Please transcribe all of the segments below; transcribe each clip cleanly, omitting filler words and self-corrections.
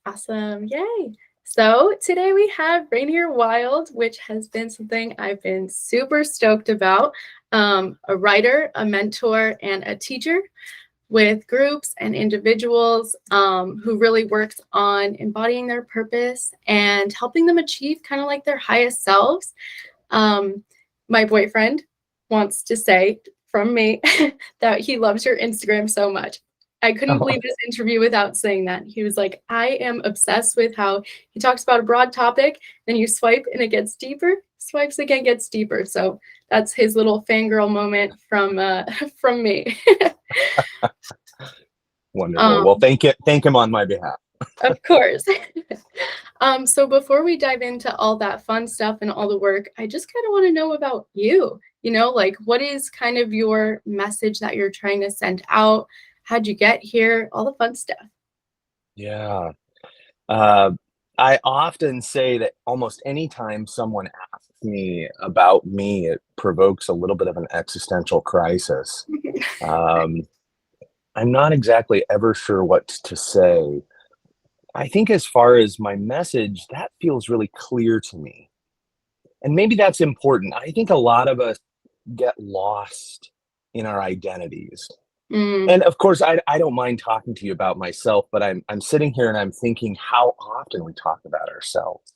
Awesome. Yay. So today we have Rainier Wylde, which has been something I've been super stoked about. A writer, a mentor, and a teacher with groups and individuals who really works on embodying their purpose and helping them achieve kind of like their highest selves. Um, my boyfriend wants to say from me that he loves your Instagram so much. I couldn't leave this interview without saying that. He was like, I am obsessed with how he talks about a broad topic, then you swipe and it gets deeper, swipes again, gets deeper. So that's his little fangirl moment from from me. Wonderful. Well, thank him on my behalf. Of course. So before we dive into all that fun stuff and all the work, I just kind of want to know about you. Like what is kind of your message that you're trying to send out? How'd you get here? All the fun stuff. Yeah. Uh, I often say that almost any time someone asks me about me, it provokes a little bit of an existential crisis. Um, I'm not exactly ever sure what to say. I think as far as my message, that feels really clear to me. And maybe that's important. I think a lot of us get lost in our identities. Mm, And of course, I don't mind talking to you about myself, but I'm sitting here and I'm thinking how often we talk about ourselves,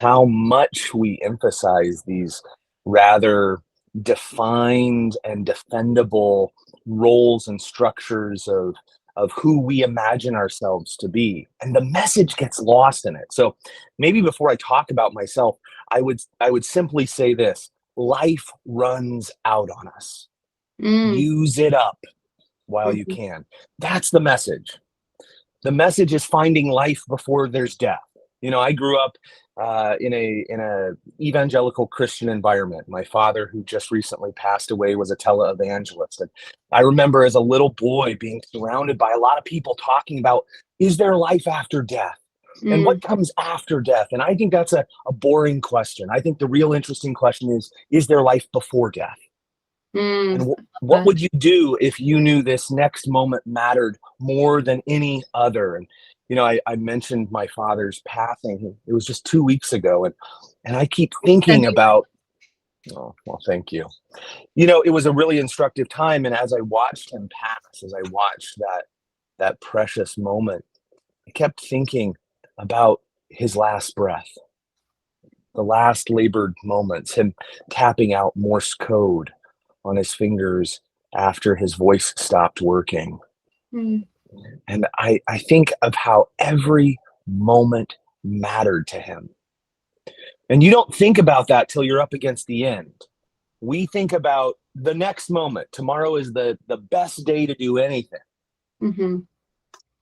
how much we emphasize these rather defined and defendable roles and structures of who we imagine ourselves to be, and the message gets lost in it. So maybe before I talk about myself, I would simply say this: life runs out on us. mm, Use it up while you mhm. can. That's the message. The message is finding life before there's death. I grew up in a evangelical Christian environment. My father, who just recently passed away, was a televangelist, and I remember as a little boy being surrounded by a lot of people talking about, is there life after death? And Mm, what comes after death? And I think that's a boring question. I think the real interesting question is there life before death? And mm. what would you do if you knew this next moment mattered more than any other? And I mentioned my father's passing. It was just 2 weeks ago, and I keep thinking Sending about. Oh, well, thank you. It was a really instructive time, and as I watched him pass, as I watched that precious moment, I kept thinking about his last breath, the last labored moments, him tapping out Morse code on his fingers after his voice stopped working. mm, And I think of how every moment mattered to him. And you don't think about that till you're up against the end. We think about the next moment. Tomorrow is the best day to do anything. mhm,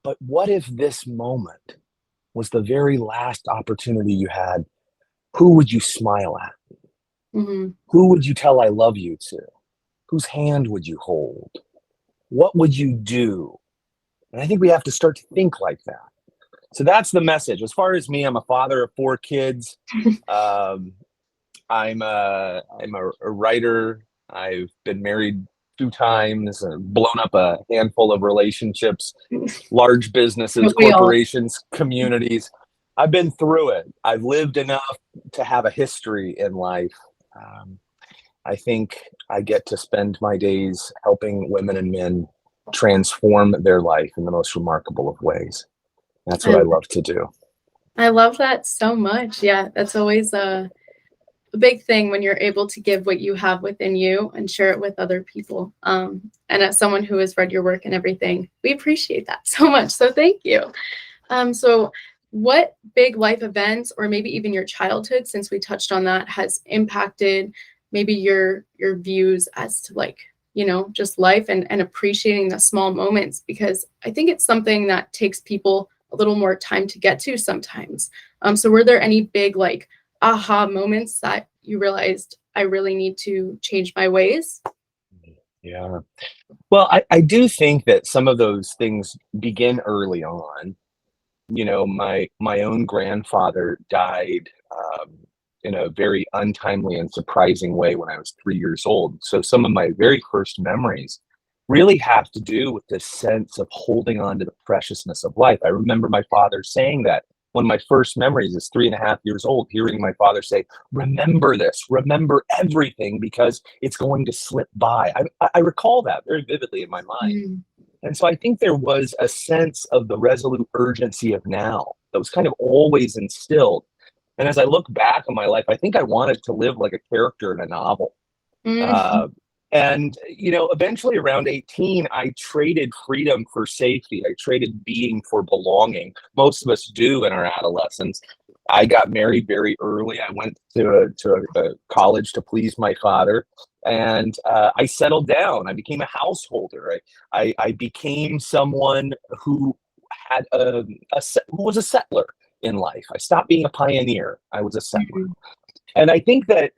But what if this moment was the very last opportunity you had? Who would you smile at? mhm. Who would you tell I love you to? Whose hand would you hold? What would you do? And I think we have to start to think like that. So that's the message. As far as me, I'm a father of 4 kids. Um, I'm a writer. I've been married 2 times, blown up a handful of relationships, large businesses, We all. corporations, communities. I've been through it. I've lived enough to have a history in life. Um, I think I get to spend my days helping women and men transform their life in the most remarkable of ways. That's what I I love to do. I love that so much. Yeah, that's always a big thing when you're able to give what you have within you and share it with other people. And as someone who has read your work and everything, we appreciate that so much. So thank you. So what big life events or maybe even your childhood, since we touched on that, has impacted maybe your views as to like, just life and appreciating the small moments? Because I think it's something that takes people a little more time to get to sometimes. So were there any big like aha moments that you realized I really need to change my ways? Yeah. Well, I do think that some of those things begin early on. My own grandfather died in a very untimely and surprising way when I was 3 years old. So some of my very first memories really have to do with this sense of holding on to the preciousness of life. I remember my father saying that. One of my first memories is 3.5 years old, hearing my father say, remember this, remember everything, because it's going to slip by. I recall that very vividly in my mind. Mm. And so I think there was a sense of the resolute urgency of now that was kind of always instilled. And as I look back on my life, I think I wanted to live like a character in a novel. Mm. Uh, and, eventually around 18, I traded freedom for safety. I traded being for belonging. Most of us do in our adolescence. I got married very early. I went to a college to please my father. And I settled down. I became a householder. I became someone who had who was a settler in life. I stopped being a pioneer. I was a settler. Mhm. And I think that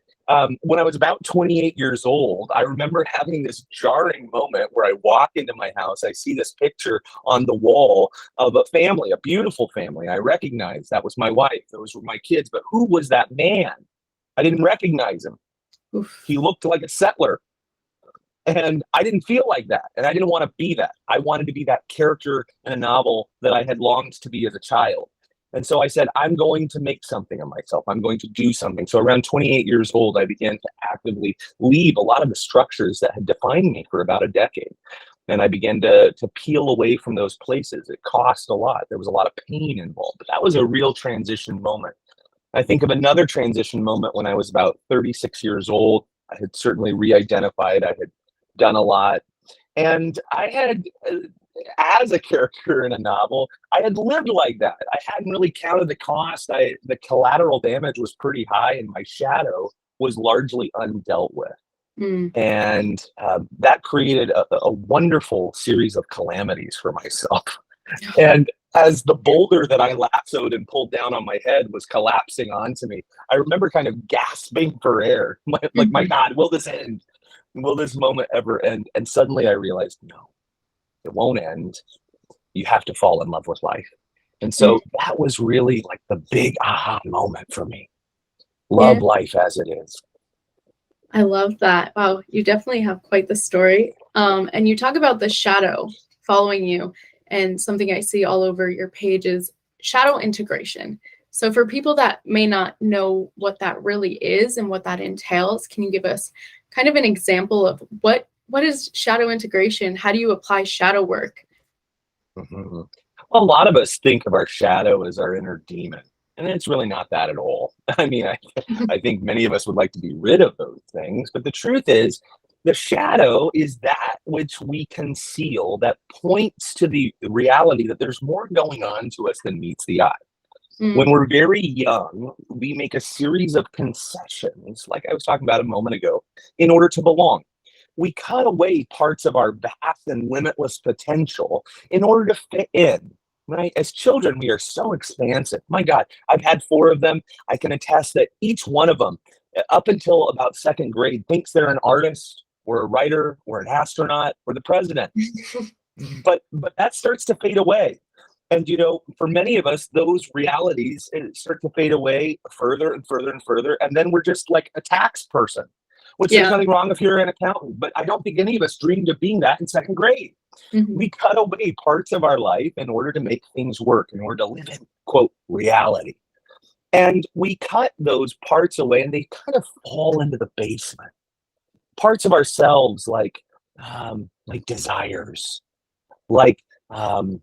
when I was about 28 years old, I remember having this jarring moment where I walk into my house. I see this picture on the wall of a family, a beautiful family. I recognized that was my wife, those were my kids, but who was that man? I didn't recognize him. Oof. He looked like a settler. And I didn't feel like that. And I didn't want to be that. I wanted to be that character in a novel that I had longed to be as a child. And so I said, I'm going to make something of myself. I'm going to do something. So around 28 years old, I began to actively leave a lot of the structures that had defined me for about a decade. And I began to peel away from those places. It cost a lot. There was a lot of pain involved, but that was a real transition moment. I think of another transition moment when I was about 36 years old. I had certainly re-identified. I had done a lot. And I had, as a character in a novel, I had lived like that. I hadn't really counted the cost. The collateral damage was pretty high, and my shadow was largely undealt with. Mm. And that created a wonderful series of calamities for myself. And as the boulder that I lassoed and pulled down on my head was collapsing onto me, I remember kind of gasping for air. Like, my Mhm. God, will this end? Will this moment ever end? And suddenly I realized, no, it won't end. You have to fall in love with life. And Mm. so that was really like the big aha moment for me. Yeah, Love life as it is. I love that. Wow, you definitely have quite the story. And you talk about the shadow following you, and something I see all over your page is shadow integration. So for people that may not know what that really is and what that entails, can you give us kind of an example of what is shadow integration? How do you apply shadow work? Mhm. A lot of us think of our shadow as our inner demon, and it's really not that at all. I mean, I think many of us would like to be rid of those things, but the truth is, the shadow is that which we conceal that points to the reality that there's more going on to us than meets the eye. When Mm. we're very young, we make a series of concessions, like I was talking about a moment ago, in order to belong. We cut away parts of our vast and limitless potential in order to fit in, right? As children, we are so expansive. My God, I've had four of them. I can attest that each one of them, up until about second grade, thinks they're an artist or a writer or an astronaut or the president. But that starts to fade away. And for many of us, those realities start to fade away further and further and further, and then we're just like a tax person. Which, there's Yeah. nothing wrong if you're an accountant, but I don't think any of us dreamed of being that in second grade. Mhm. We cut away parts of our life in order to make things work, in order to live in quote reality. And we cut those parts away, and they kind of fall into the basement. Parts of ourselves, like desires, like um,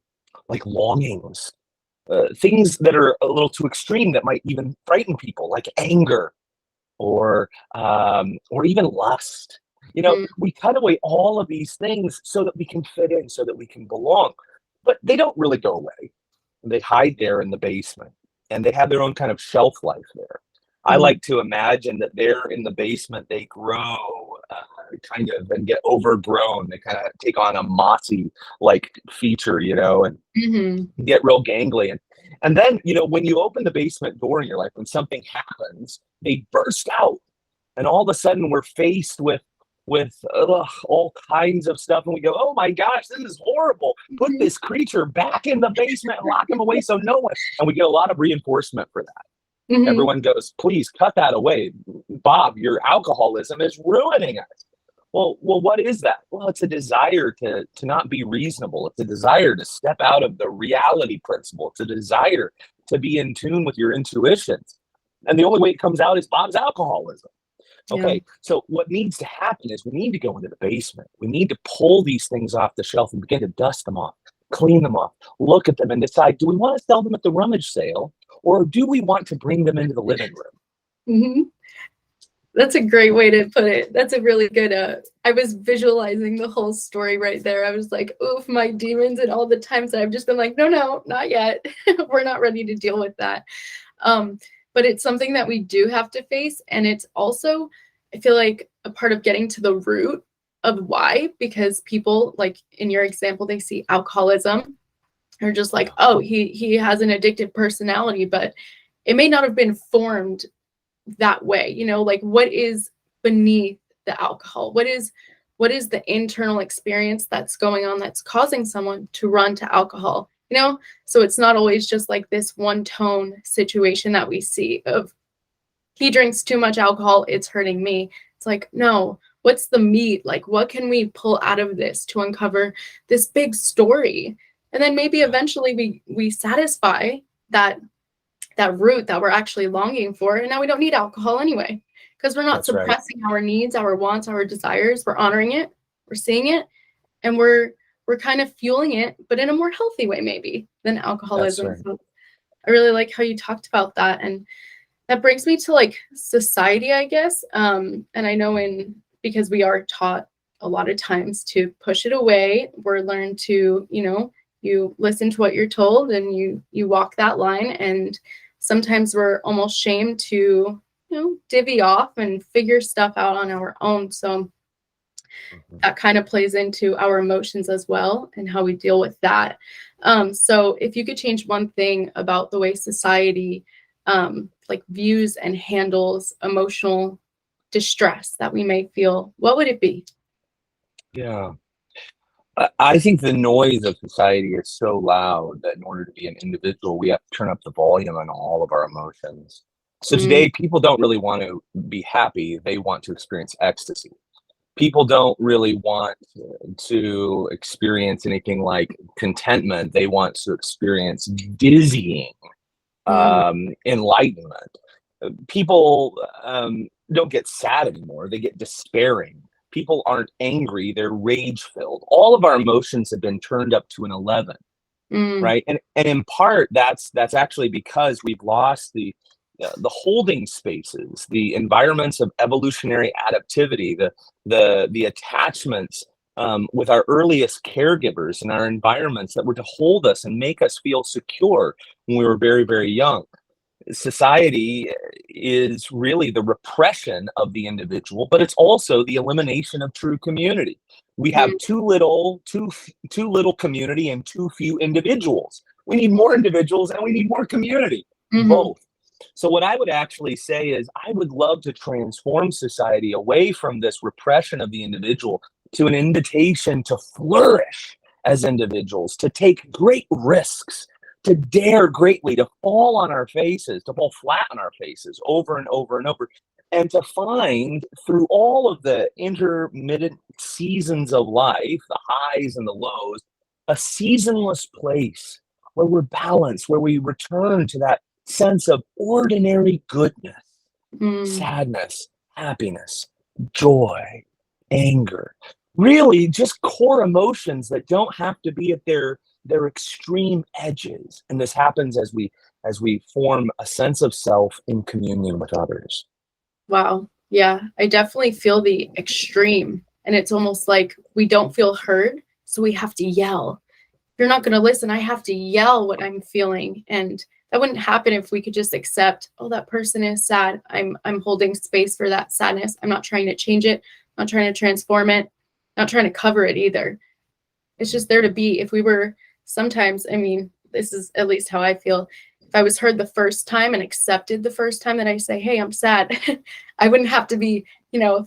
like longings, things that are a little too extreme that might even frighten people, like anger or even lust. Mm. We cut away all of these things so that we can fit in, so that we can belong. But they don't really go away. They hide there in the basement, and they have their own kind of shelf life there. I Mhm. like to imagine that there in the basement they grow, kind of, and get overgrown. They kind of take on a mossy like feature, and Mhm. get real gangly. And then, when you open the basement door in your life, when something happens, they burst out. And all of a sudden we're faced with all kinds of stuff. And we go, oh my gosh, this is horrible. Put Mhm. this creature back in the basement and lock him away so no one. And we get a lot of reinforcement for that. Mhm. Everyone goes, please cut that away. Bob, your alcoholism is ruining us. Well, what is that? Well, it's a desire to not be reasonable. It's a desire to step out of the reality principle. It's a desire to be in tune with your intuitions. And the only way it comes out is Bob's alcoholism. Yeah. Okay, so what needs to happen is we need to go into the basement. We need to pull these things off the shelf and begin to dust them off, clean them off, look at them and decide, do we want to sell them at the rummage sale or do we want to bring them into the living room? Hmm. That's a great way to put it. That's a really good, I was visualizing the whole story right there. I was like, oof, my demons, and all the times that I've just been like, no, no, not yet. We're not ready to deal with that. But it's something that we do have to face. And it's also, I feel like, a part of getting to the root of why, because people, like in your example, they see alcoholism. They're just like, oh, he has an addictive personality, but it may not have been formed that way, like what is beneath the alcohol, what is the internal experience that's going on that's causing someone to run to alcohol, so it's not always just like this one tone situation that we see of he drinks too much alcohol, it's hurting me. It's like, no, what's the meat, like what can we pull out of this to uncover this big story, and then maybe eventually we satisfy that root that we're actually longing for. And now we don't need alcohol anyway, because we're not That's right. suppressing our needs, our wants, our desires. We're honoring it, we're seeing it, and we're kind of fueling it, but in a more healthy way maybe than That's alcoholism. right. So I really like how you talked about that. And that brings me to like society, I guess. And I know because we are taught a lot of times to push it away, we're learned to, you listen to what you're told and you walk that line. And sometimes we're almost shamed to, divvy off and figure stuff out on our own. So that kind of plays into our emotions as well and how we deal with that. So if you could change one thing about the way society like views and handles emotional distress that we may feel, what would it be? Yeah. I think the noise of society is so loud that in order to be an individual, we have to turn up the volume on all of our emotions. So Mm, today, people don't really want to be happy. They want to experience ecstasy. People don't really want to experience anything like contentment. They want to experience dizzying mm, enlightenment. People don't get sad anymore. They get despairing. People aren't angry. They're rage filled. All of our emotions have been turned up to an 11, mm, right? And in part, that's actually because we've lost the holding spaces, the environments of evolutionary adaptivity, the attachments with our earliest caregivers and our environments that were to hold us and make us feel secure when we were very, very young. Society is really the repression of the individual, but it's also the elimination of true community. We have mm, too little community and too few individuals. We need more individuals and we need more community, mhm, both. So what I would actually say is I would love to transform society away from this repression of the individual to an invitation to flourish as individuals, to take great risks, to dare greatly, to fall on our faces, to fall flat on our faces over and over and over, and to find through all of the intermittent seasons of life, the highs and the lows, a seasonless place where we're balanced, where we return to that sense of ordinary goodness, mm. sadness, happiness, joy, anger. Really, just core emotions that don't have to be at their extreme edges. And this happens as we form a sense of self in communion with others. Wow. Yeah, I definitely feel the extreme. And it's almost like we don't feel heard, so we have to yell. If you're not going to listen, I have to yell what I'm feeling. And that wouldn't happen if we could just accept, oh, that person is sad. I'm holding space for that sadness. I'm not trying to change it, not trying to transform it, not trying to cover it either. It's just there to be. If we were sometimes, I mean, this is at least how I feel. If I was heard the first time and accepted the first time that I say, hey, I'm sad, I wouldn't have to be,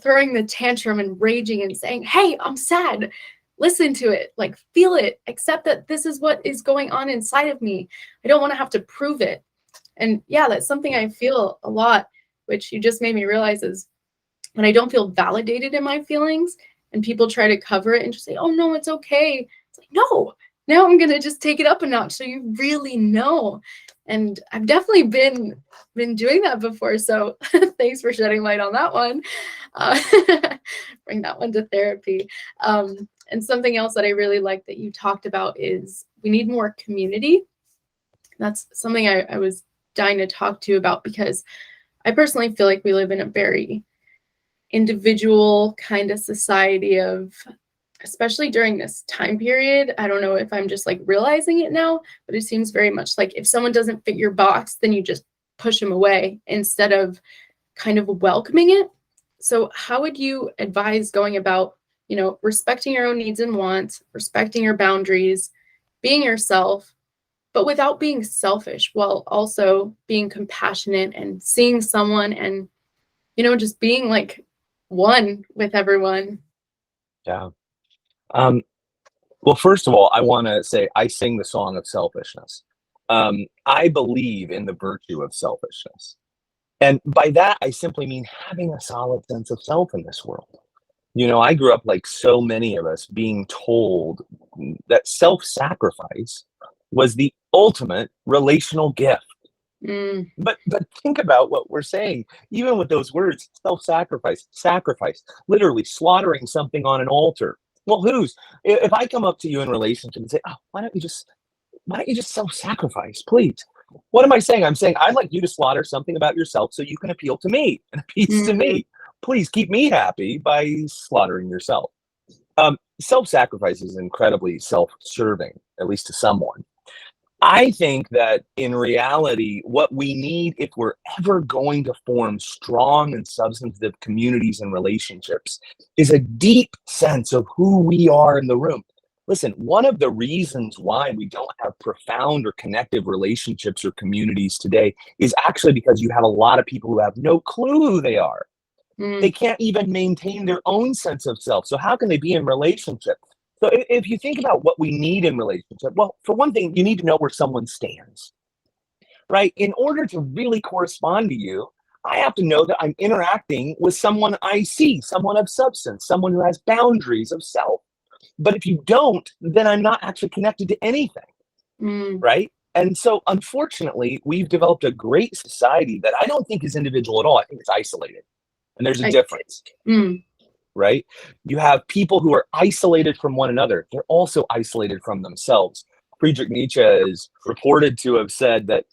throwing the tantrum and raging and saying, hey, I'm sad. Listen to it, like feel it, accept that this is what is going on inside of me. I don't want to have to prove it. And yeah, that's something I feel a lot, which you just made me realize is when I don't feel validated in my feelings, and people try to cover it and just say, oh no, it's okay. It's like, no, now I'm going to just take it up a notch so you really know. And I've definitely been doing that before. So thanks for shedding light on that one. Uh, bring that one to therapy. And something else that I really like that you talked about is we need more community. That's something I was dying to talk to you about, because I personally feel like we live in a very individual kind of society of, especially during this time period. I don't know if I'm just like realizing it now, but it seems very much like if someone doesn't fit your box, then you just push them away instead of kind of welcoming it. So how would you advise going about, respecting your own needs and wants, respecting your boundaries, being yourself, but without being selfish, while also being compassionate and seeing someone and, just being like one with everyone? Yeah. Well, first of all, I want to say I sing the song of selfishness. I believe in the virtue of selfishness. And by that, I simply mean having a solid sense of self in this world. I grew up like so many of us being told that self-sacrifice was the ultimate relational gift. Mm, But think about what we're saying. Even with those words, self-sacrifice, sacrifice, literally slaughtering something on an altar. Well, if I come up to you in relationship and say, oh, why don't you just self-sacrifice, please? What am I saying? I'm saying I'd like you to slaughter something about yourself so you can appeal to me and appease to mm, me. Please keep me happy by slaughtering yourself. Self-sacrifice is incredibly self-serving, at least to someone. I think that in reality, what we need if we're ever going to form strong and substantive communities and relationships is a deep sense of who we are in the room. Listen, one of the reasons why we don't have profound or connective relationships or communities today is actually because you have a lot of people who have no clue who they are. They mm. can't even maintain their own sense of self. So how can they be in relationship? So if you think about what we need in relationship, well, for one thing, you need to know where someone stands, right? In order to really correspond to you, I have to know that I'm interacting with someone I see, someone of substance, someone who has boundaries of self. But if you don't, then I'm not actually connected to anything, Mm, right? And so, unfortunately, we've developed a great society that I don't think is individual at all. I think it's isolated. And there's a I, difference, mm, right? You have people who are isolated from one another. They're also isolated from themselves. Friedrich Nietzsche is reported to have said that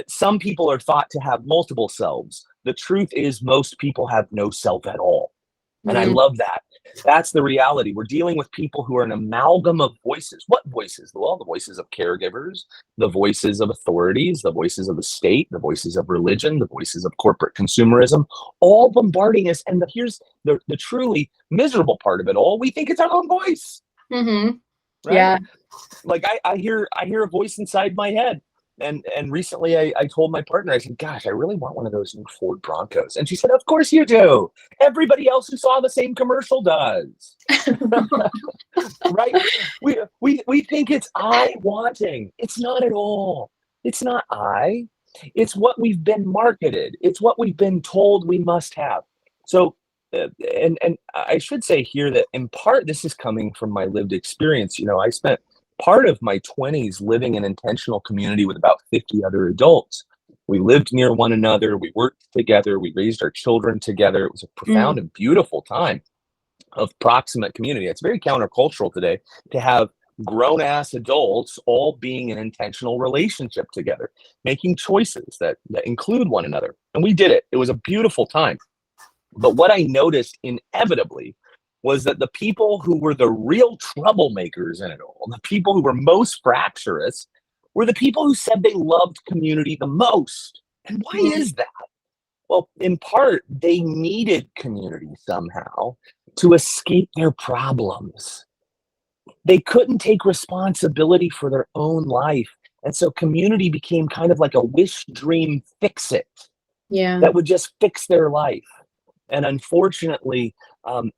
some people are thought to have multiple selves. The truth is most people have no self at all. And I mm, love that. That's the reality. We're dealing with people who are an amalgam of voices. What voices? Well, the voices of caregivers, the voices of authorities, the voices of the state, the voices of religion, the voices of corporate consumerism, all bombarding us. And here's the truly miserable part of it all. We think it's our own voice, mm-hmm. right? Yeah. Like I hear a voice inside my head. And recently I told my partner, I said, gosh, I really want one of those new Ford Broncos. And she said, of course you do. Everybody else who saw the same commercial does. Right? We think it's I wanting. It's not at all. It's not I. It's what we've been marketed. It's what we've been told we must have. So and I should say here that in part this is coming from my lived experience. I spent part of my 20s living in intentional community with about 50 other adults. We lived near one another, we worked together, we raised our children together. It was a profound Mm, and beautiful time of proximate community. It's very countercultural today to have grown ass adults all being in intentional relationship together, making choices that include one another. And we did it. It was a beautiful time. But what I noticed inevitably was that the people who were the real troublemakers in it all, the people who were most fractious, were the people who said they loved community the most. And why mm, is that? Well, in part, they needed community somehow to escape their problems. They couldn't take responsibility for their own life. And so community became kind of like a wish dream fix it yeah. that would just fix their life. And unfortunately,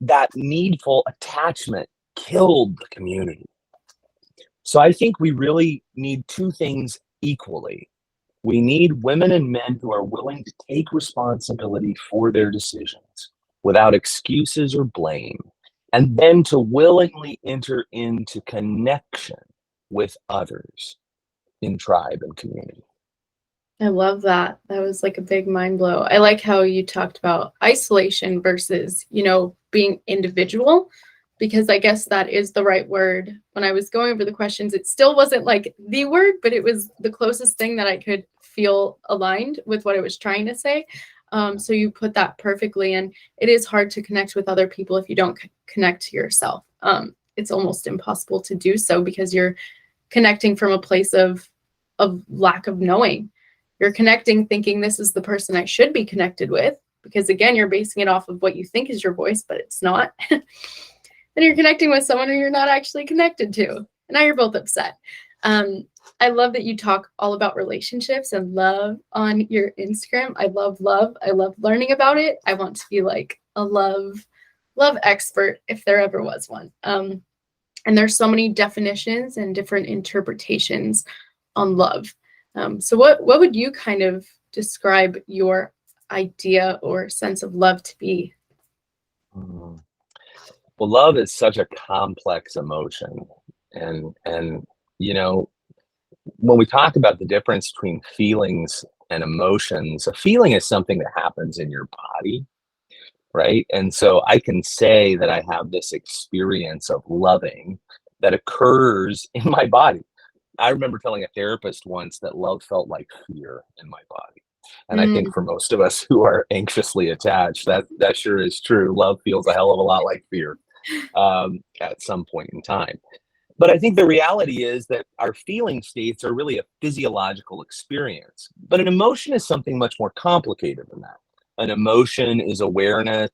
that needful attachment killed the community. So I think we really need two things equally. We need women and men who are willing to take responsibility for their decisions without excuses or blame. and then to willingly enter into connection with others in tribe and community. I love that. That was like a big mind blow. I like how you talked about isolation versus, being individual, because I guess that is the right word. When I was going over the questions, it still wasn't like the word, but it was the closest thing that I could feel aligned with what I was trying to say. So you put that perfectly. And it is hard to connect with other people if you don't connect to yourself. It's almost impossible to do so because you're connecting from a place of lack of knowing. You're connecting thinking this is the person I should be connected with, because again, you're basing it off of what you think is your voice, but it's not. Then you're connecting with someone who you're not actually connected to. And now you're both upset. I love that you talk all about relationships and love on your Instagram. I love love. I love learning about it. I want to be like a love expert if there ever was one. And there's so many definitions and different interpretations on love. So what would you kind of describe your idea or sense of love to be? Mm. Well, love is such a complex emotion. And when we talk about the difference between feelings and emotions, a feeling is something that happens in your body, right? And so I can say that I have this experience of loving that occurs in my body. I remember telling a therapist once that love felt like fear in my body. And I think for Mm, most of us who are anxiously attached, that sure is true. Love feels a hell of a lot like fear at some point in time. But I think the reality is that our feeling states are really a physiological experience. But an emotion is something much more complicated than that. An emotion is awareness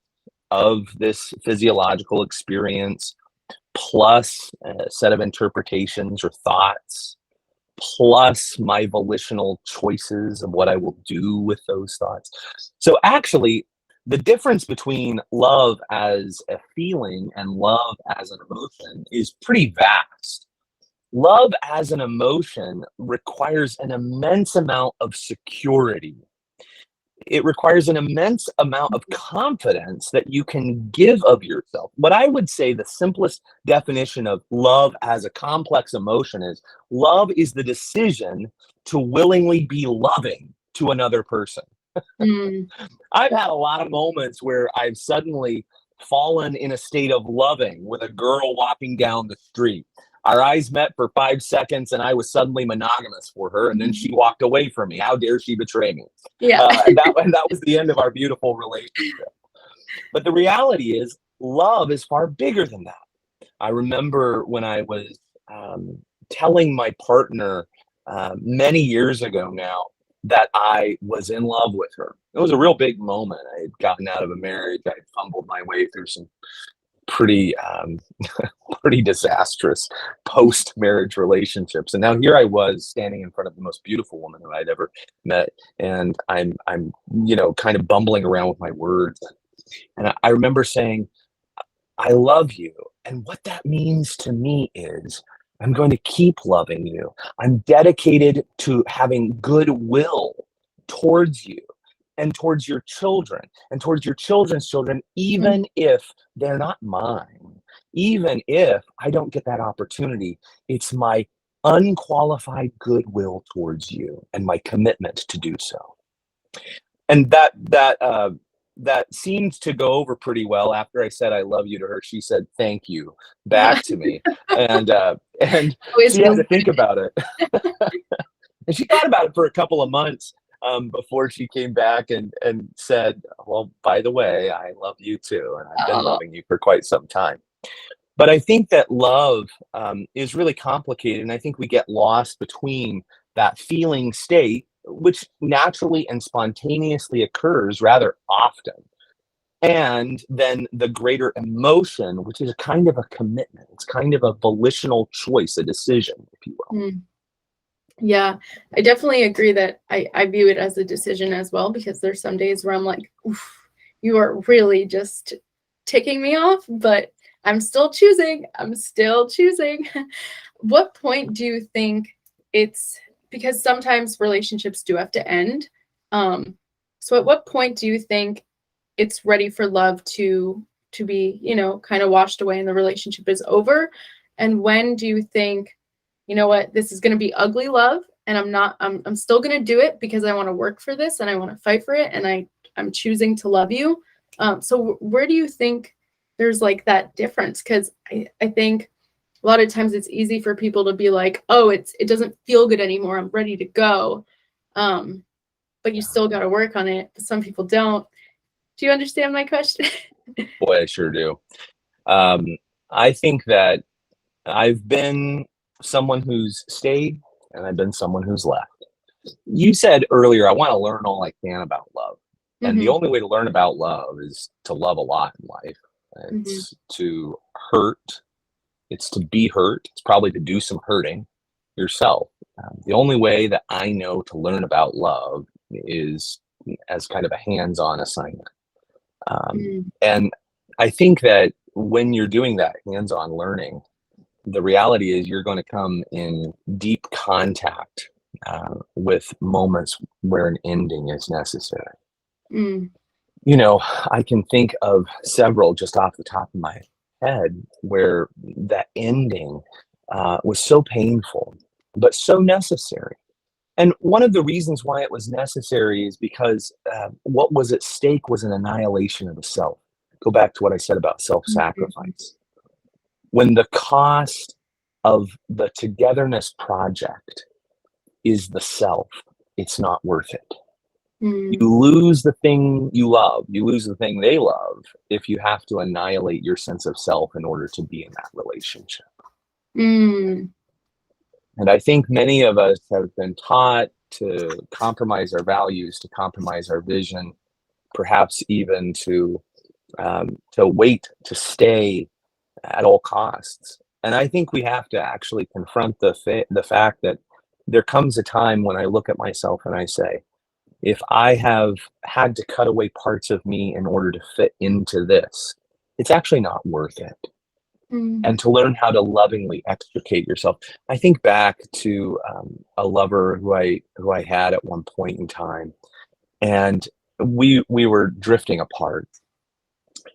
of this physiological experience plus a set of interpretations or thoughts, plus my volitional choices of what I will do with those thoughts. So actually, the difference between love as a feeling and love as an emotion is pretty vast. Love as an emotion requires an immense amount of security. It requires an immense amount of confidence that you can give of yourself. What I would say the simplest definition of love as a complex emotion is love is the decision to willingly be loving to another person. mm, I've had a lot of moments where I've suddenly fallen in a state of loving with a girl walking down the street. Our eyes met for 5 seconds, and I was suddenly monogamous for her, and then she walked away from me. How dare she betray me? yeah. And that was the end of our beautiful relationship. But the reality is, love is far bigger than that. I remember when I was telling my partner many years ago now that I was in love with her. It was a real big moment. I had gotten out of a marriage. I had fumbled my way through some pretty pretty disastrous post-marriage relationships, and now here I was standing in front of the most beautiful woman who I'd ever met, and I'm kind of bumbling around with my words, and I remember saying, I love you. And what that means to me is I'm going to keep loving you. I'm dedicated to having goodwill towards you and towards your children and towards your children's children, Mm, even if they're not mine, even if I don't get that opportunity. It's my unqualified goodwill towards you and my commitment to do so. And that seemed to go over pretty well. After I said I love you to her, she said thank you yeah. back to me, and Always she had feels to think good. about it, and she thought about it for a couple of months before she came back and said, "Well, by the way, I love you too, and I've been Oh, loving you for quite some time." But I think that love is really complicated, and I think we get lost between that feeling state, which naturally and spontaneously occurs rather often, and then the greater emotion, which is a kind of a commitment. It's kind of a volitional choice, a decision, if you will. mm. Yeah, I definitely agree that I view it as a decision as well, because there's some days where I'm like, oof, you are really just ticking me off, but I'm still choosing. I'm still choosing. What point do you think it's because sometimes relationships do have to end? So at what point do you think it's ready for love to to be, you know, kind of washed away and the relationship is over? And when do you think, you know what, this is going to be ugly love, and I'm still going to do it because I want to work for this and I want to fight for it, and I'm choosing to love you. So where do you think there's like that difference? Because I think a lot of times it's easy for people to be like, oh, it doesn't feel good anymore, I'm ready to go. But you still got to work on it. But some people don't. Do you understand my question? Boy, I sure do. I think that I've been someone who's stayed and I've been someone who's left. You said earlier, I want to learn all I can about love. And the only way to learn about love is to love a lot in life. It's to hurt. It's to be hurt. It's probably to do some hurting yourself. The only way that I know to learn about love is as kind of a hands-on assignment. And I think that when you're doing that hands-on learning, the reality is you're going to come in deep contact with moments where an ending is necessary. You know, I can think of several just off the top of my head where that ending was so painful, but so necessary. And one of the reasons why it was necessary is because what was at stake was an annihilation of the self. Go back to what I said about self-sacrifice. When the cost of the togetherness project is the self, it's not worth it. You lose the thing you love, you lose the thing they love if you have to annihilate your sense of self in order to be in that relationship. And I think many of us have been taught to compromise our values, to compromise our vision, perhaps even to wait, to stay at all costs. And I think we have to actually confront the fact that there comes a time when I look at myself and I say, if I have had to cut away parts of me in order to fit into this, it's actually not worth it. And to learn how to lovingly extricate yourself. I think back to a lover who I had at one point in time, and we were drifting apart.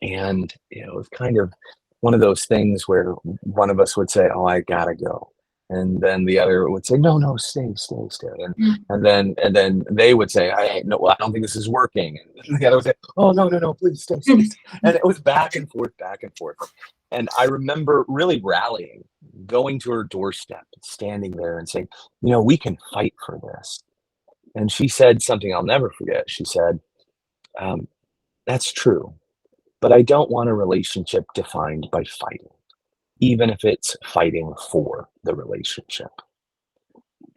And it was kind of one of those things where one of us would say, "Oh, I gotta go," and then the other would say, "No, stay," and then they would say, "I don't think this is working," and the other would say, "Oh, no, please stay," and it was back and forth. And I remember really rallying, going to her doorstep, standing there and saying, "We can fight for this." And she said something I'll never forget. She said, "That's true, but I don't want a relationship defined by fighting, even if it's fighting for the relationship."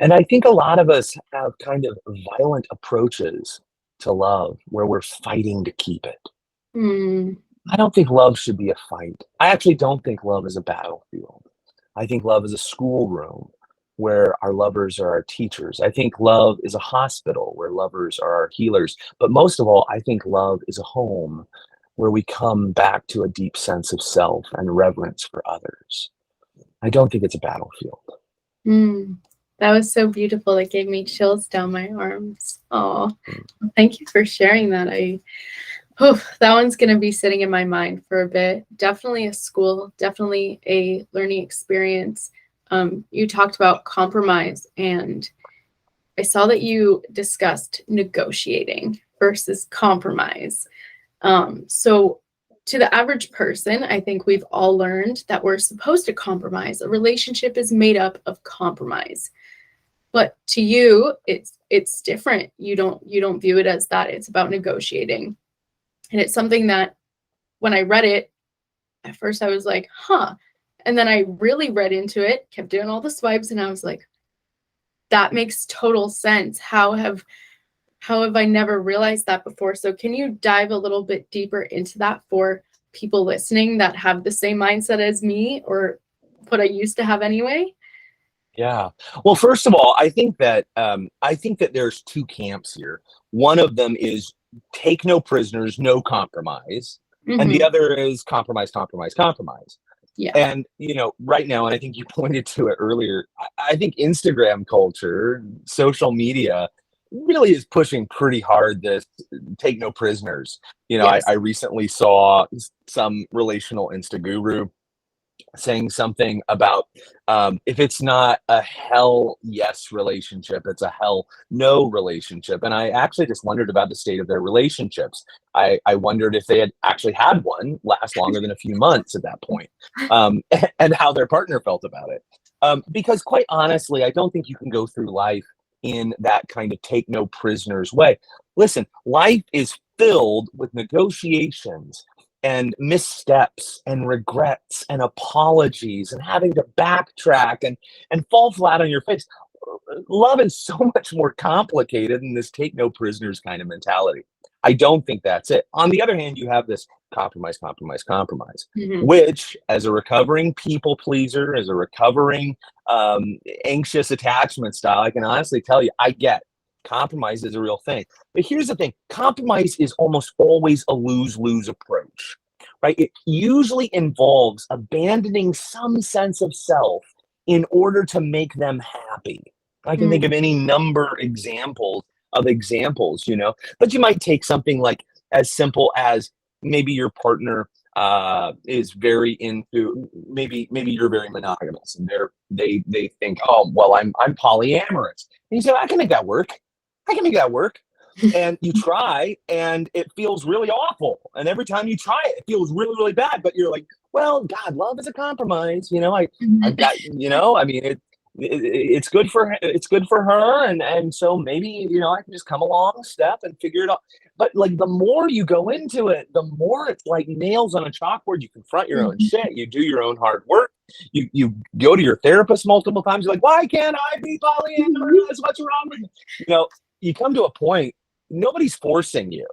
And I think a lot of us have kind of violent approaches to love where we're fighting to keep it. I don't think love should be a fight. I actually don't think love is a battlefield. I think love is a schoolroom where our lovers are our teachers. I think love is a hospital where lovers are our healers. But most of all, I think love is a home where we come back to a deep sense of self and reverence for others. I don't think it's a battlefield. That was so beautiful. It gave me chills down my arms. Oh, thank you for sharing that. That one's going to be sitting in my mind for a bit. Definitely a school, definitely a learning experience. You talked about compromise, and I saw that you discussed negotiating versus compromise. So to the average person, I think we've all learned that we're supposed to compromise. A relationship is made up of compromise. But to you, it's different. You don't view it as that. It's about negotiating. And it's something that when I read it, at first I was like, huh. And then I really read into it, kept doing all the swipes, and I was like, that makes total sense. How have I never realized that before? So can you dive a little bit deeper into that for people listening that have the same mindset as me, or what I used to have anyway? Yeah. Well, first of all, I think that there's two camps here. One of them is take no prisoners, no compromise. And the other is compromise. Yeah. And, right now, and I think you pointed to it earlier, I think Instagram culture, social media really is pushing pretty hard this take no prisoners. I Yes. recently saw some relational insta guru saying something about, if it's not a hell yes relationship, it's a hell no relationship. And I actually just wondered about the state of their relationships. I wondered if they had actually had one last longer than a few months at that point, and how their partner felt about it. Because quite honestly, I don't think you can go through life in that kind of take no prisoners way. Listen, life is filled with negotiations and missteps and regrets and apologies and having to backtrack and fall flat on your face. Love is so much more complicated than this take no prisoners kind of mentality. I don't think that's it. On the other hand, you have this compromise, compromise, compromise, Hmm. which, as a recovering people pleaser, as a recovering anxious attachment style, I can honestly tell you, I get compromise is a real thing. But here's the thing, compromise is almost always a lose lose approach, right? It usually involves abandoning some sense of self in order to make them happy. I can think Hmm. of any number examples, but you might take something like as simple as maybe your partner is very into, maybe you're very monogamous and they think, oh well, I'm polyamorous, and you say, I can make that work. I can make that work. And you try and it feels really awful. And every time you try it, it feels really, really bad. But you're like, well, God, love is a compromise. I've Hmm. got, I mean, it's good for her. And so maybe, I can just come along a step and figure it out. But like the more you go into it, the more it's like nails on a chalkboard. You confront your own shit. You do your own hard work. You go to your therapist multiple times. You're like, why can't I be polyamorous? What's wrong with me? You come to a point, nobody's forcing you.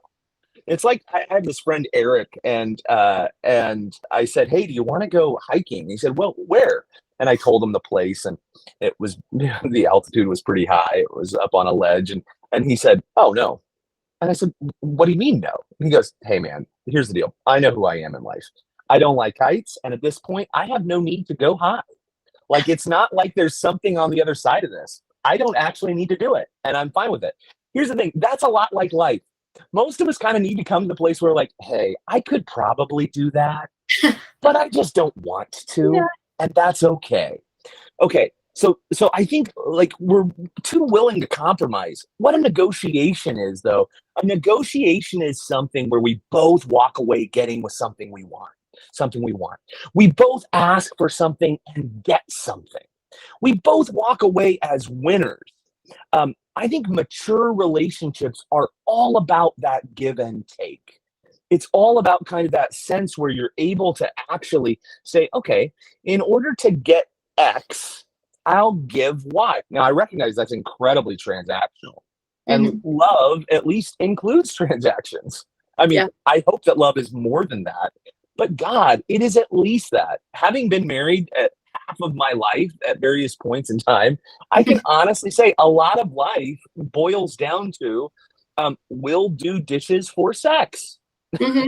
It's like I had this friend Eric, and I said, "Hey, do you want to go hiking?" He said, "Well, where?" And I told him the place, and it was the altitude was pretty high. It was up on a ledge, and he said, "Oh no." And I said, "What do you mean no?" And he goes, "Hey man, here's the deal. I know who I am in life. I don't like heights, and at this point, I have no need to go high. Like, it's not like there's something on the other side of this. I don't actually need to do it, and I'm fine with it." Here's the thing, that's a lot like life. Most of us kind of need to come to the place where, like, hey, I could probably do that, but I just don't want Yeah. to, and that's okay. Okay, so I think like we're too willing to compromise. What a negotiation is, though, a negotiation is something where we both walk away getting with something we want. Something we want. We both ask for something and get something. We both walk away as winners. I think mature relationships are all about that give and take. It's all about kind of that sense where you're able to actually say, okay, in order to get X, I'll give Y. Now, I recognize that's incredibly transactional. And Hmm. love at least includes transactions. I mean, Yeah. I hope that love is more than that. But God, it is at least that. Having been married at half of my life at various points in time, I can honestly say a lot of life boils down to, we'll do dishes for sex. Hmm.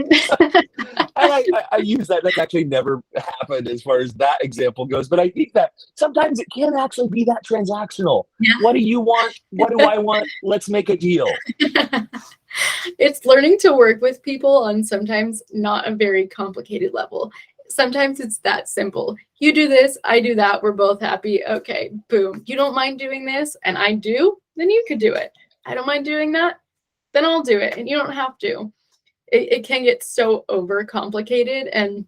And I use that. That's actually never happened as far as that example goes. But I think that sometimes it can actually be that transactional. What do you want? What do I want? Let's make a deal. It's learning to work with people on sometimes not a very complicated level. Sometimes it's that simple. You do this, I do that, we're both happy. Okay, boom. You don't mind doing this, and I do, then you could do it. I don't mind doing that, then I'll do it, and you don't have to. It can get so overcomplicated, and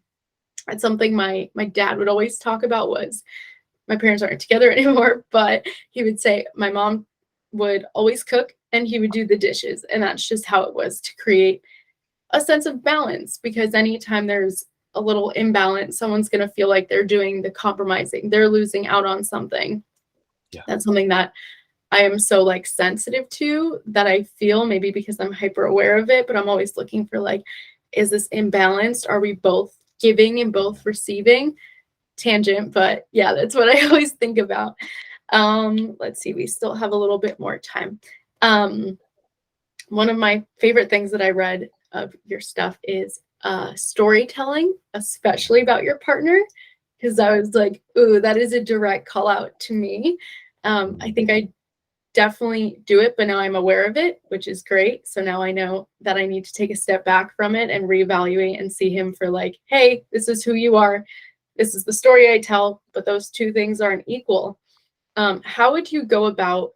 it's something my dad would always talk about. Was my parents aren't together anymore, but he would say my mom would always cook and he would do the dishes. And that's just how it was, to create a sense of balance, because anytime there's a little imbalance, someone's going to feel like they're doing the compromising, they're losing out on something. Yeah. That's something that I am so like sensitive to, that I feel, maybe because I'm hyper aware of it, but I'm always looking for like, is this imbalanced? Are we both giving and both receiving? Tangent, but yeah, that's what I always think about. Let's see, we still have a little bit more time. Um, One of my favorite things that I read of your stuff is storytelling, especially about your partner, because I was like, ooh, that is a direct call out to me. I think I definitely do it, but now I'm aware of it, which is great. So now I know that I need to take a step back from it and reevaluate and see him for like, hey, this is who you are. This is the story I tell, but those two things aren't equal. How would you go about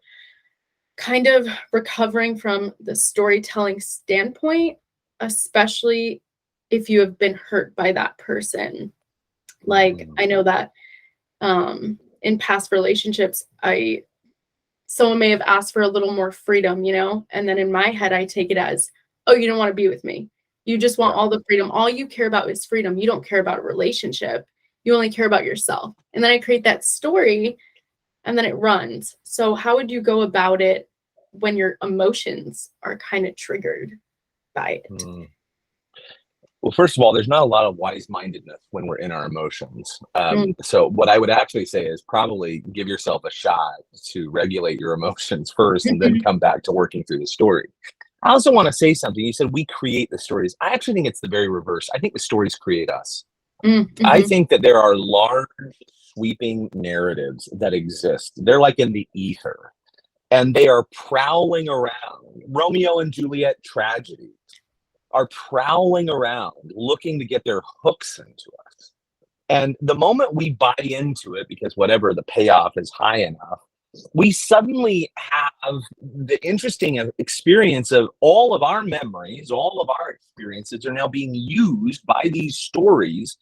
kind of recovering from the storytelling standpoint, especially if you have been hurt by that person? Like, I know that in past relationships, someone may have asked for a little more freedom, you know, and then in my head, I take it as, oh, you don't want to be with me. You just want all the freedom. All you care about is freedom. You don't care about a relationship. You only care about yourself. And then I create that story and then it runs. So how would you go about it when your emotions are kind of triggered by it? Well, first of all, there's not a lot of wise-mindedness when we're in our emotions. Mm. So what I would actually say is probably give yourself a shot to regulate your emotions first and then come back to working through the story. I also want to say something. You said we create the stories. I actually think it's the very reverse. I think the stories create us. I think that there are large, sweeping narratives that exist. They're like in the ether, and they are prowling around. Romeo and Juliet tragedies are prowling around looking to get their hooks into us. And the moment we buy into it, because whatever the payoff is high enough, we suddenly have the interesting experience of all of our memories, all of our experiences are now being used by these stories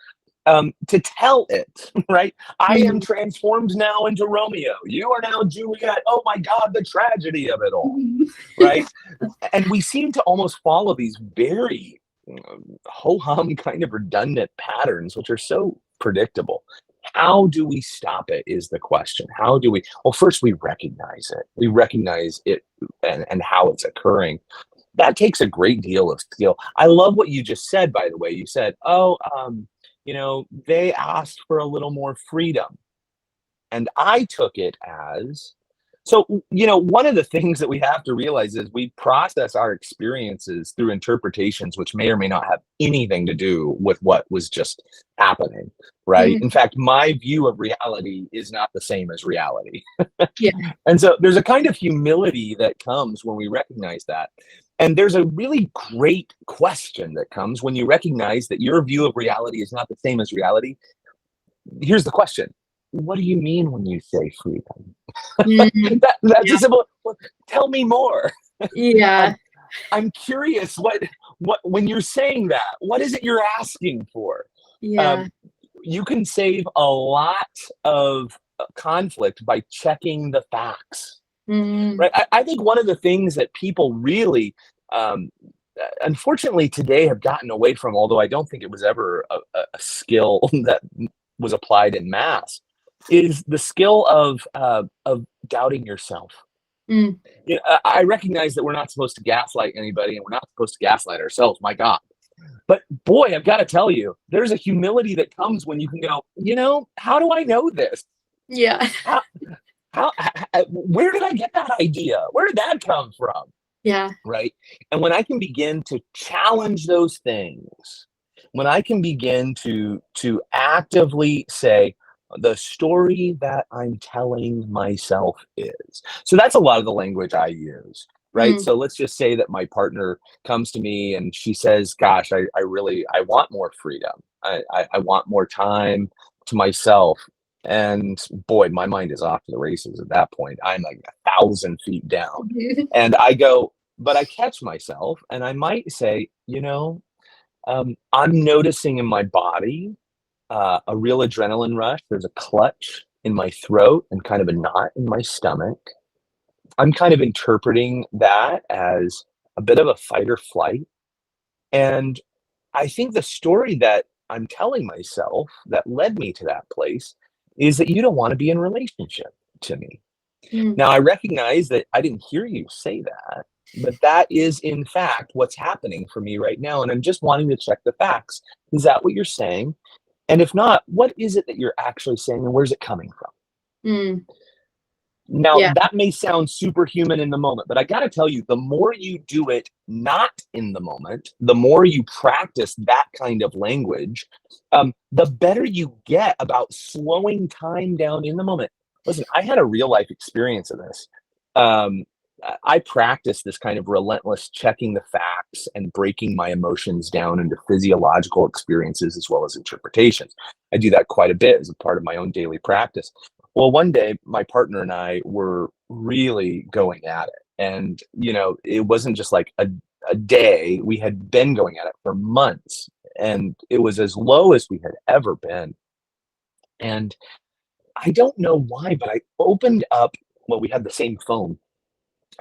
to tell it, right? I am transformed now into Romeo. You are now Juliet. Oh my God, the tragedy of it all, right? And we seem to almost follow these very ho-hum kind of redundant patterns, which are so predictable. How do we stop it is the question. How do we? Well, first we recognize it. We recognize it and how it's occurring. That takes a great deal of skill. I love what you just said, by the way. You said, oh, they asked for a little more freedom. And I took it as, so, one of the things that we have to realize is we process our experiences through interpretations, which may or may not have anything to do with what was just happening, right? In fact, my view of reality is not the same as reality. Yeah. And so there's a kind of humility that comes when we recognize that. And there's a really great question that comes when you recognize that your view of reality is not the same as reality. Here's the question. What do you mean when you say freedom? That's a simple, well, tell me more. Yeah. I'm curious what when you're saying that, what is it you're asking for? Yeah. You can save a lot of conflict by checking the facts. Right. I think one of the things that people really, unfortunately, today have gotten away from, although I don't think it was ever a skill that was applied in mass, is the skill of doubting yourself. I recognize that we're not supposed to gaslight anybody, and we're not supposed to gaslight ourselves. My God. But boy, I've got to tell you, there's a humility that comes when you can go, how do I know this? Yeah. Where did I get that idea? Where did that come from? Yeah. Right. And when I can begin to challenge those things, when I can begin to actively say, the story that I'm telling myself is. So that's a lot of the language I use. Right. So let's just say that my partner comes to me and she says, gosh, I want more freedom. I want more time to myself. And boy, my mind is off to the races at that point. I'm like 1,000 feet down. And I go, but I catch myself and I might say, I'm noticing in my body a real adrenaline rush. There's a clutch in my throat and kind of a knot in my stomach. I'm kind of interpreting that as a bit of a fight or flight. And I think the story that I'm telling myself that led me to that place is that you don't want to be in relationship to me. Now, I recognize that I didn't hear you say that, but that is in fact what's happening for me right now. And I'm just wanting to check the facts. Is that what you're saying? And if not, what is it that you're actually saying and where's it coming from? Now, Yeah. that may sound superhuman in the moment, but I got to tell you, the more you do it not in the moment, the more you practice that kind of language, the better you get about slowing time down in the moment. Listen, I had a real life experience of this. um, I practice this kind of relentless checking the facts and breaking my emotions down into physiological experiences as well as interpretations. I do that quite a bit as a part of my own daily practice. Well, one day my partner and I were really going at it. And, it wasn't just like a day, we had been going at it for months. And it was as low as we had ever been. And I don't know why, but I opened up, well, we had the same phone,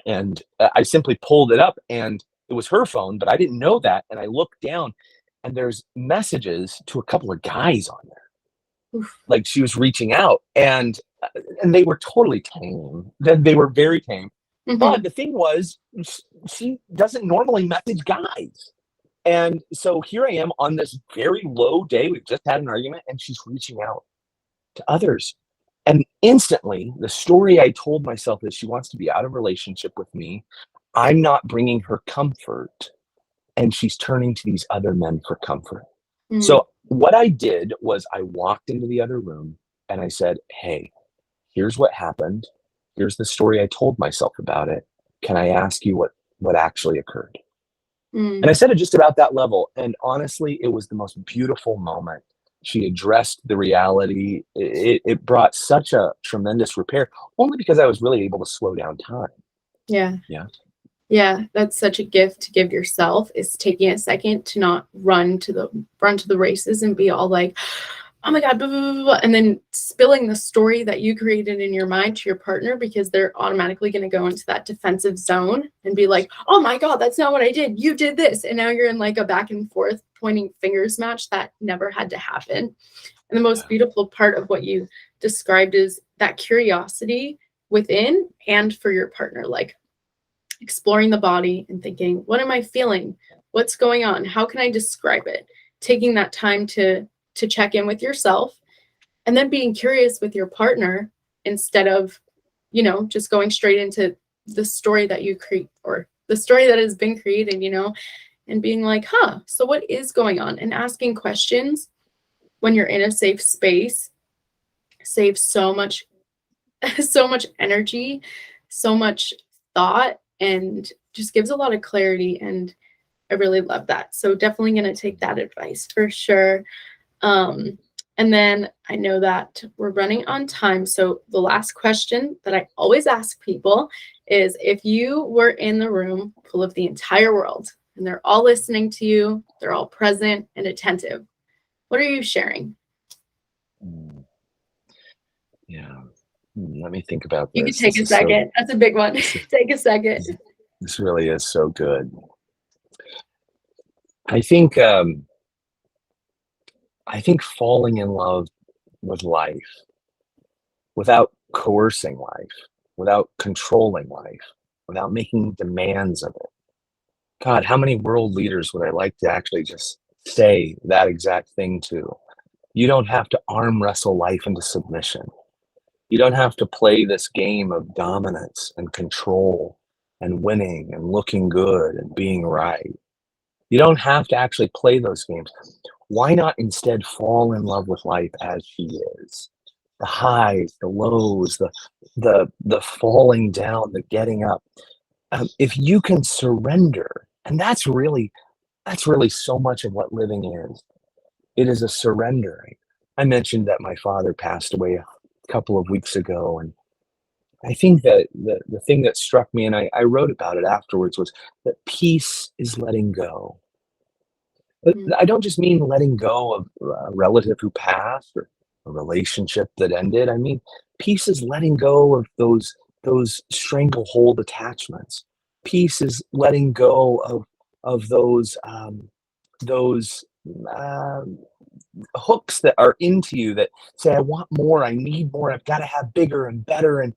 and I simply pulled it up, and it was her phone, but I didn't know that. And I looked down, and there's messages to a couple of guys on there. Oof. Like she was reaching out, and they were totally tame. They were very tame. But Mhm. the thing was, she doesn't normally message guys. And so here I am on this very low day. We've just had an argument, and she's reaching out to others. And instantly, the story I told myself is she wants to be out of relationship with me. I'm not bringing her comfort, and she's turning to these other men for comfort. Mm, So, what I did was I walked into the other room and I said, "Hey, here's what happened. Here's the story I told myself about it. Can I ask you what actually occurred?" And I mm. said it just about that level. And honestly, it was the most beautiful moment. She addressed the reality. It brought such a tremendous repair, only because I was really able to slow down time. Yeah. Yeah. Yeah, that's such a gift to give yourself, is taking a second to not run to the races and be all like, "Oh my god," blah, blah, blah, blah," and then spilling the story that you created in your mind to your partner, because they're automatically going to go into that defensive zone and be like, "Oh my god, that's not what I did. You did this." And now you're in like a back and forth pointing fingers match that never had to happen. And the most beautiful part of what you described is that curiosity within and for your partner, like exploring the body and thinking, what am I feeling? What's going on? How can I describe it? Taking that time to check in with yourself, and then being curious with your partner, instead of, just going straight into the story that you create, or the story that has been created, and being like, huh, so what is going on? And asking questions when you're in a safe space saves so much so much energy, so much thought, and just gives a lot of clarity. And I really love that. So definitely going to take that advice for sure. Um, and then I know that we're running on time. So the last question that I always ask people is, if you were in the room full of the entire world and they're all listening to you, they're all present and attentive, what are you sharing? Mm, yeah. Let me think about You could this. take a second. That's a big one. This, Take a second. this really is so good. I think um, I think falling in love with life without coercing life, without controlling life, without making demands of it. God, how many world leaders would I like to actually just say that exact thing to? You don't have to arm wrestle life into submission. You don't have to play this game of dominance and control and winning and looking good and being right. You don't have to actually play those games. Why not instead fall in love with life as she is? The highs, the lows, the falling down, the getting up. If you can surrender, and that's really so much of what living is. It is a surrendering. I mentioned that my father passed away a couple of weeks ago, and I think that the thing that struck me, and I wrote about it afterwards, was that peace is letting go. But Mm, I don't just mean letting go of a relative who passed or a relationship that ended. I mean, peace is letting go of those stranglehold attachments. Peace is letting go of those um, hooks that are into you that say, "I want more, I need more, I've got to have bigger and better." And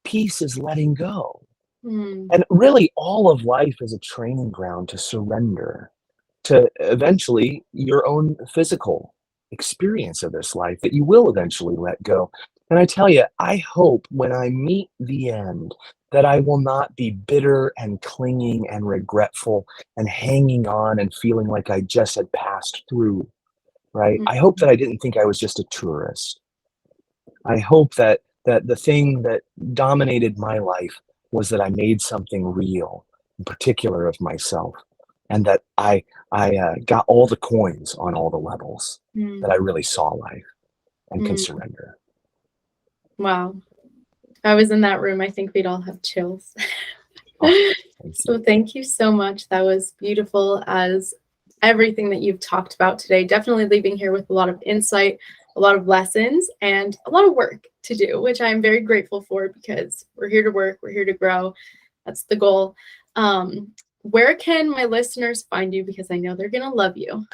peace is letting go. mm, And really, all of life is a training ground to surrender to eventually your own physical experience of this life that you will eventually let go. And I tell you, I hope when I meet the end that I will not be bitter and clinging and regretful and hanging on and feeling like I just had passed through, right? I hope mm. that I didn't think I was just a tourist. I hope that the thing that dominated my life was that I made something real, in particular of myself, and that I got all the coins on all the levels, that Mm, I really saw life and can mm. surrender. Wow. If I was in that room, I think we'd all have chills. Oh, thank you. So thank you so much. That was beautiful as everything that you've talked about today. Definitely leaving here with a lot of insight, a lot of lessons, and a lot of work to do, which I'm very grateful for because we're here to work, we're here to grow. That's the goal. Where can my listeners find you? Because I know they're going to love you.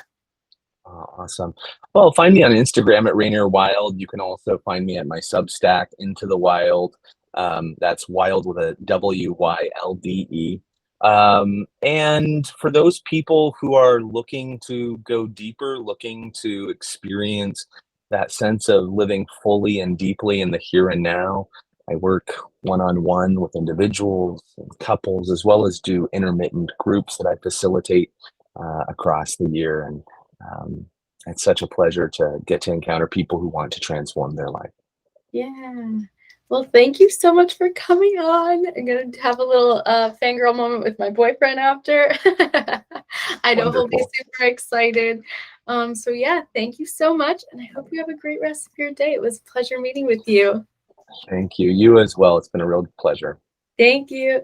Oh, awesome. Well, find me on Instagram at Rainier Wylde. You can also find me at my Substack, Into the Wild. That's Wild with a Wylde. And for those people who are looking to go deeper, looking to experience that sense of living fully and deeply in the here and now, I work one-on-one with individuals and couples, as well as do intermittent groups that I facilitate across the year. And um, it's such a pleasure to get to encounter people who want to transform their life. Yeah. Well, thank you so much for coming on. I'm going to have a little fangirl moment with my boyfriend after. I know he'll be Wonderful. super excited. So, yeah, thank you so much. And I hope you have a great rest of your day. It was a pleasure meeting with you. Thank you. You as well. It's been a real pleasure. Thank you.